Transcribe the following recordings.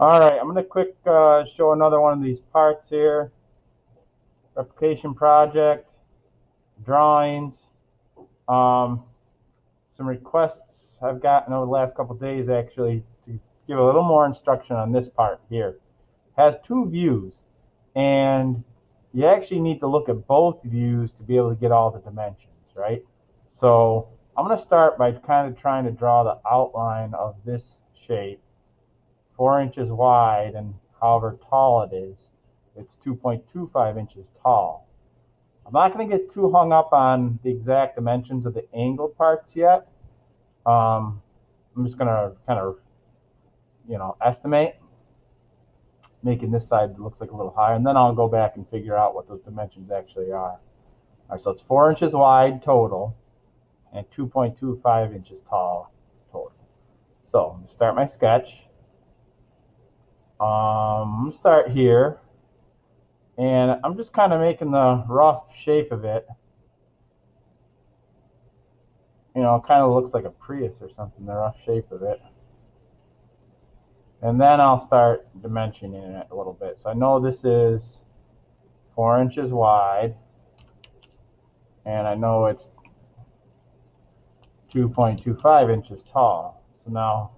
All right, I'm going to quick show another one of these parts here. Replication project, drawings, um, some requests I've gotten over the last couple of days actually to give a little more instruction on this part here. It has two views, and you actually need to look at both views to be able to get all the dimensions, right? So I'm going to start by kind of trying to draw the outline of this shape, 4 inches wide, and however tall it is, it's 2.25 inches tall. I'm not going to get too hung up on the exact dimensions of the angled parts yet. I'm just going to kind of, estimate, making this side looks like a little higher, and then I'll go back and figure out what those dimensions actually are. All right, so it's 4 inches wide total and 2.25 inches tall total. So I'm going to start my sketch. I'm going to start here, and I'm just kind of making the rough shape of it. It kind of looks like a Prius or something, the rough shape of it. And then I'll start dimensioning it a little bit. So I know this is 4 inches wide, and I know it's 2.25 inches tall. So now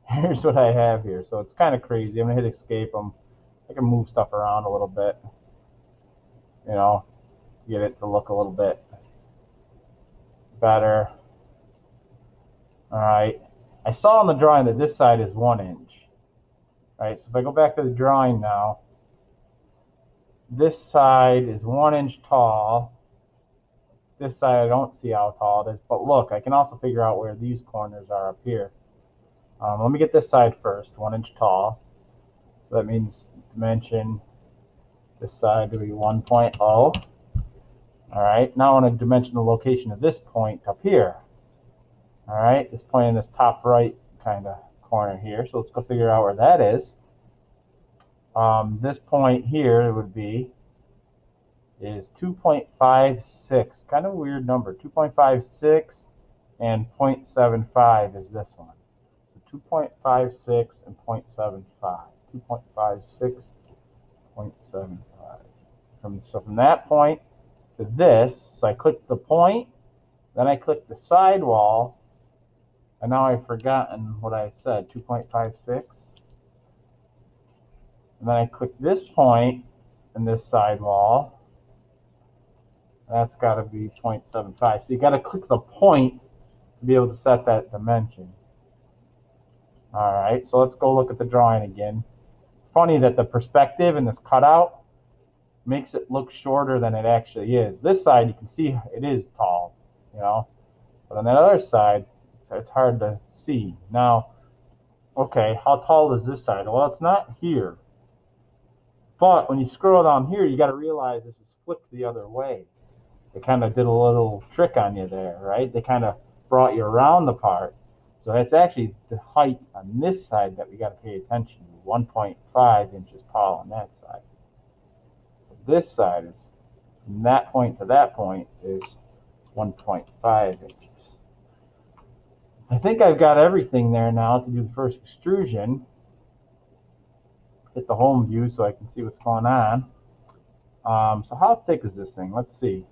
here's what I have here. So it's kind of crazy. I'm going to hit escape. I can move stuff around a little bit, you know, get it to look a little bit better. All right. I saw on the drawing that this side is 1 inch. All right. So if I go back to the drawing now, this side is 1 inch tall. This side I don't see how tall it is, but look, I can also figure out where these corners are up here. Let me get this side first, 1 inch tall. So that means dimension this side to be 1.0. All right, now I want to dimension the location of this point up here. All right, this point in this top right kind of corner here. So let's go figure out where that is. This point here would be is 2.56, kind of a weird number, 2.56, and 0.75 is this one. So 2.56 and 0.75, 2.56, 0.75. So from that point to this, so I click the point, then I click the sidewall, and now I've forgotten what I said, 2.56. And then I click this point and this sidewall. That's got to be 0.75. So you got to click the point to be able to set that dimension. All right, so let's go look at the drawing again. It's funny that the perspective in this cutout makes it look shorter than it actually is. This side, you can see it is tall, but on that other side, it's hard to see. Now, okay, how tall is this side? Well, it's not here. But when you scroll down here, you got to realize this is flipped the other way. They kind of did a little trick on you there, right? They kind of brought you around the part. So that's actually the height on this side that we got to pay attention to, 1.5 inches tall on that side. So this side is, from that point to that point, is 1.5 inches. I think I've got everything there now to do the first extrusion. Hit the home view so I can see what's going on. So how thick is this thing? Let's see.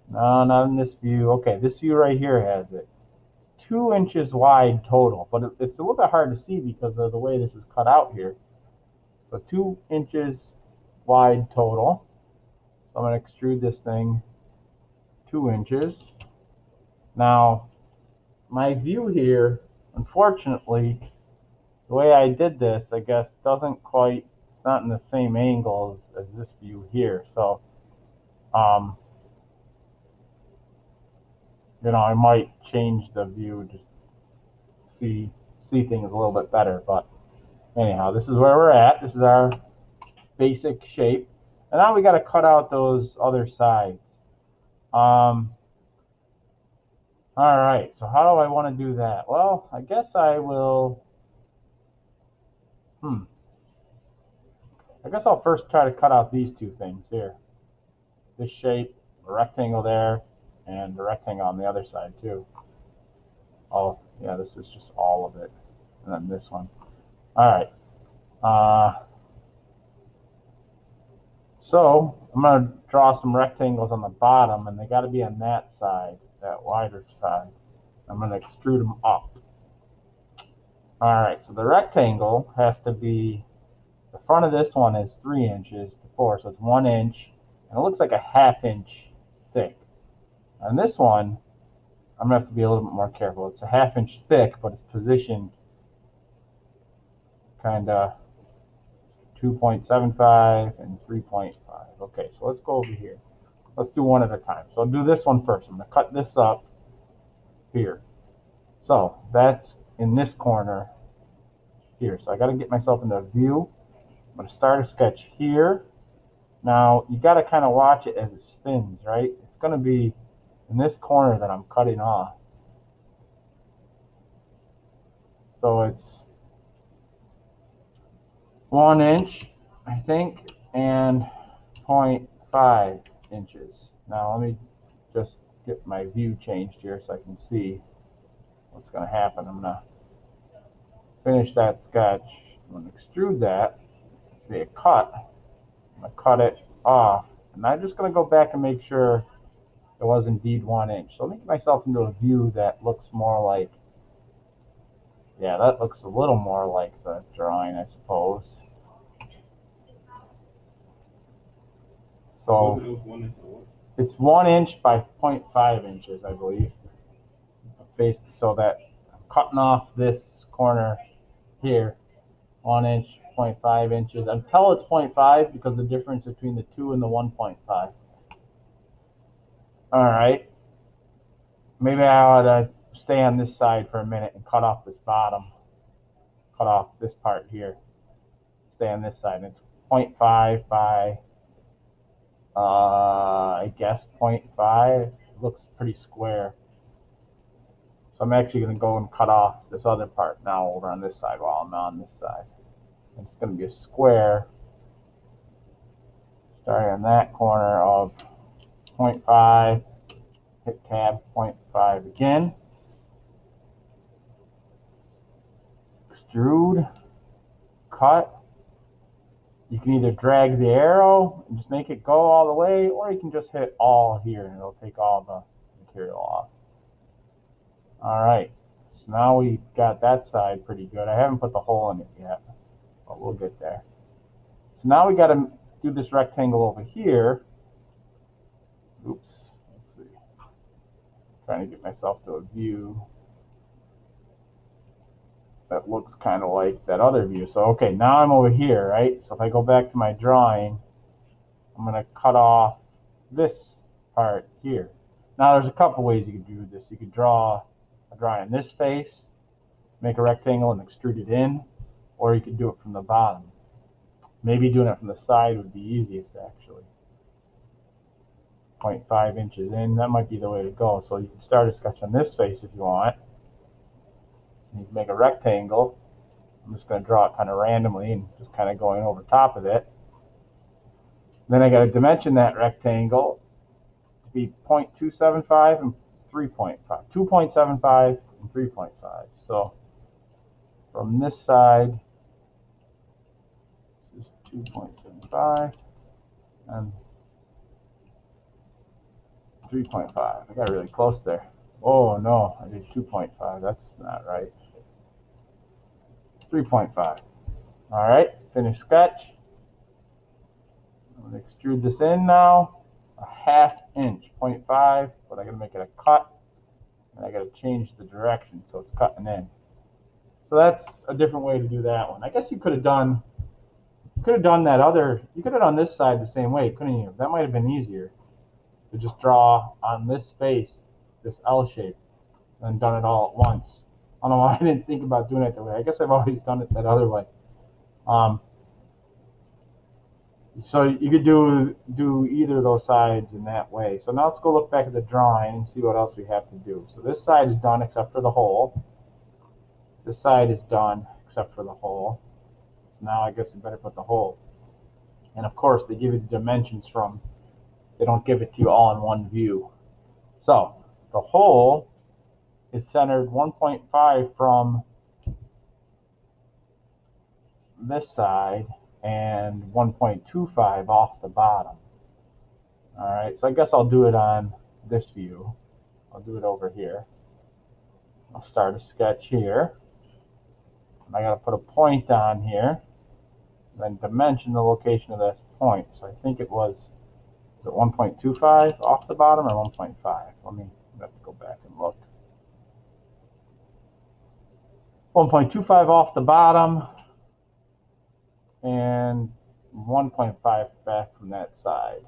No, not in this view. Okay, this view right here has it. 2 inches wide total, but it's a little bit hard to see because of the way this is cut out here. So 2 inches wide total. So I'm going to extrude this thing 2 inches. Now, my view here, unfortunately, the way I did this, I guess, doesn't quite, it's not in the same angle as this view here. So, um, I might change the view to see things a little bit better. But anyhow, this is where we're at. This is our basic shape. And now we got to cut out those other sides. All right, so how do I want to do that? Well, I guess I will, I guess I'll first try to cut out these two things here. This shape, a rectangle there, and a rectangle on the other side too. Oh, yeah, this is just all of it. And then this one. All right. So I'm going to draw some rectangles on the bottom, and they got to be on that side, that wider side. I'm going to extrude them up. All right, so the rectangle has to be, the front of this one is 3 inches to 4, so it's 1 inch, and it looks like a 1/2 inch thick. On this one, I'm going to have to be a little bit more careful. It's a 1/2 inch thick, but it's positioned kind of 2.75 and 3.5. Okay, so let's go over here. Let's do one at a time. So I'll do this one first. I'm going to cut this up here. So that's in this corner here. So I got to get myself into a view. I'm going to start a sketch here. Now you got to kind of watch it as it spins, right? It's going to be in this corner that I'm cutting off. So it's 1 inch, I think, and 0.5 inches. Now let me just get my view changed here so I can see what's going to happen. I'm going to finish that sketch. I'm going to extrude that. It's going to be a cut. I'm going to cut it off. And I'm just going to go back and make sure it was indeed 1 inch. So let me get myself into a view that looks more like, yeah, that looks a little more like the drawing, I suppose. So it's 1 inch by 0.5 inches, I believe. Based so that I'm cutting off this corner here, 1 inch, 0.5 inches. I tell it's 0.5 because the difference between the 2 and the 1.5. All right. Maybe I ought to stay on this side for a minute and cut off this bottom. Cut off this part here. Stay on this side. And it's 0.5 by, I guess 0.5. It looks pretty square. So I'm actually going to go and cut off this other part now over on this side while I'm on this side. It's going to be a square starting on that corner of 0.5. Hit tab, 0.5 again. Extrude. Cut. You can either drag the arrow and just make it go all the way, or you can just hit all here and it'll take all the material off. All right, so now we got that side pretty good. I haven't put the hole in it yet, but we'll get there. So now we got to do this rectangle over here. Oops, let's see. Trying to get myself to a view that looks kind of like that other view. So, okay, now I'm over here, right? So if I go back to my drawing, I'm going to cut off this part here. Now, there's a couple ways you could do this. You could draw a drawing in this face, make a rectangle and extrude it in, or you could do it from the bottom. Maybe doing it from the side would be easiest, actually. 0.5 inches in, that might be the way to go. So you can start a sketch on this face if you want. You can make a rectangle. I'm just going to draw it kind of randomly and just kind of going over top of it. Then I got to dimension that rectangle to be 0.275 and 3.5, 2.75 and 3.5. So from this side, this is 2.75 and 3.5. I got really close there. Oh no, I did 2.5. That's not right. 3.5. All right, finish sketch. I'm going to extrude this in now. A 1/2 inch, 0.5, but I got to make it a cut, and I got to change the direction so it's cutting in. So that's a different way to do that one. I guess you could have done that other. You could have done this side the same way, couldn't you? That might have been easier to just draw on this space, this L shape, and done it all at once. I don't know why I didn't think about doing it that way. I guess I've always done it that other way. So you could do either of those sides in that way. So now let's go look back at the drawing and see what else we have to do. So this side is done except for the hole. This side is done except for the hole. So now I guess we better put the hole. And of course they give you the dimensions from, they don't give it to you all in one view. So the hole is centered 1.5 from this side and 1.25 off the bottom. All right, so I guess I'll do it on this view. I'll do it over here. I'll start a sketch here. I got to put a point on here, then dimension the location of this point. So I think it was it 1.25 off the bottom or 1.5? Let me have to go back and look. 1.25 off the bottom and 1.5 back from that side.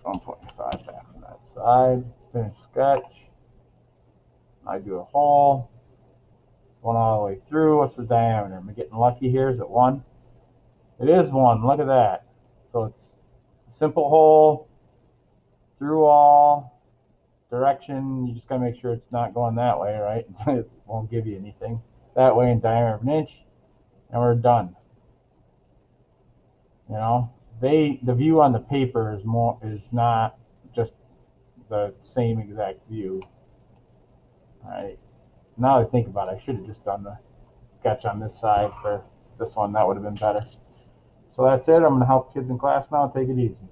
1.5 back from that side. Finish sketch. I do a hole. Going all the way through. What's the diameter? Am I getting lucky here? Is it 1? It is 1. Look at that. So it's a simple hole, through all, direction. You just got to make sure it's not going that way, right? It won't give you anything. That way in diameter of 1 inch, and we're done. You know, the view on the paper is not just the same exact view. All right. Now that I think about it, I should have just done the sketch on this side for this one. That would have been better. So that's it. I'm going to help kids in class now. Take it easy.